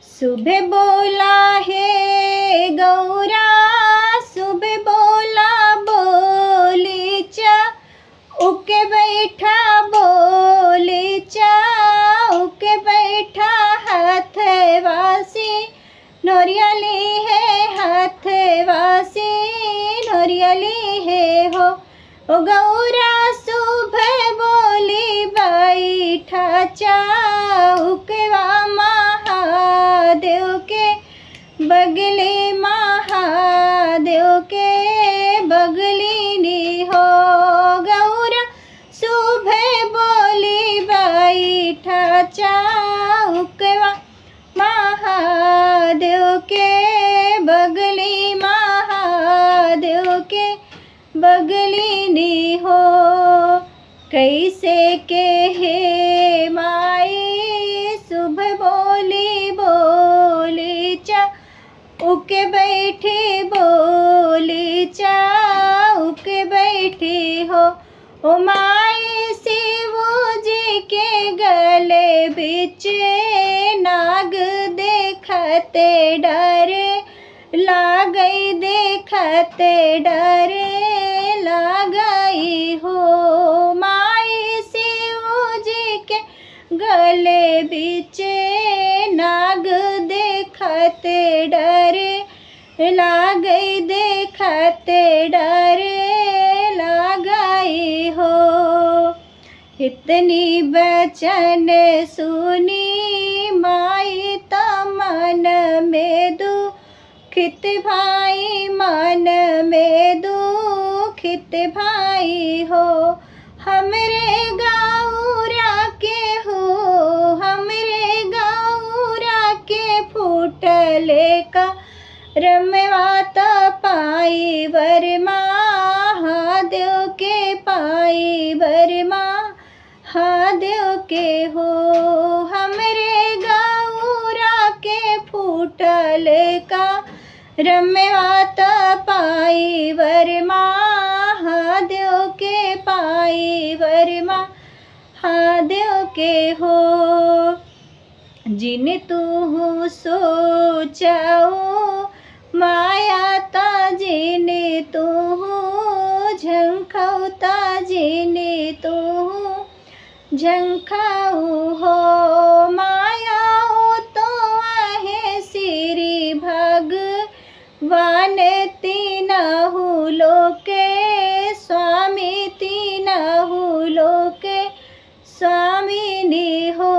सुबह बोला है गौरा, सुबह बोला बोली चा, उके बैठा बोली चा, उके बैठा हाथ वासी नोरियली है, हाथ वासी नोरियली है हो। ओ गौरा सुबह बोली बैठा चा, उकवा महादेव के बगले, महादेव के बगली नी हो। गौरा सुबह बोली बैठा चा, उकवा महादेव के बगली, महादेव के बगली नी हो। कैसे के हे माई सुबह बोली बोली चा, उके बैठी बोली चा, उके बैठी हो। ओ माई शिव जी के गले बिच नाग देखते डरे लागई, देखते डरे लागई हो। माई शिव जी के गले बिच नाग देखते डरे लागई, देखते डरे लागई हो। इतनी बचन सुनी माई तमन में दुखित भाई, मन में दुखित भाई हो। हमरे गौरा के हो, हमरे गौरा के फूटले का रमवात पाई वरमा, महादेव के पाई वरमा, महादेव के हो। हमरे गौरा के फूटले का रमवात पाई वरमा, महादेव के पाई वरमा, महादेव के हो। जिन तू सोचाओ माया ता, जिन तू झंखौता, जिन तू झंखाऊ हो। माया हो तो आहे श्री भगवान तीनहु लोके स्वामी, तीनहु लोके स्वामिनी हो।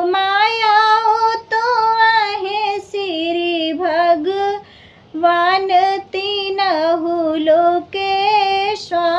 माया हो तो आहे श्री भगवान तीनहु लोके स्वामी।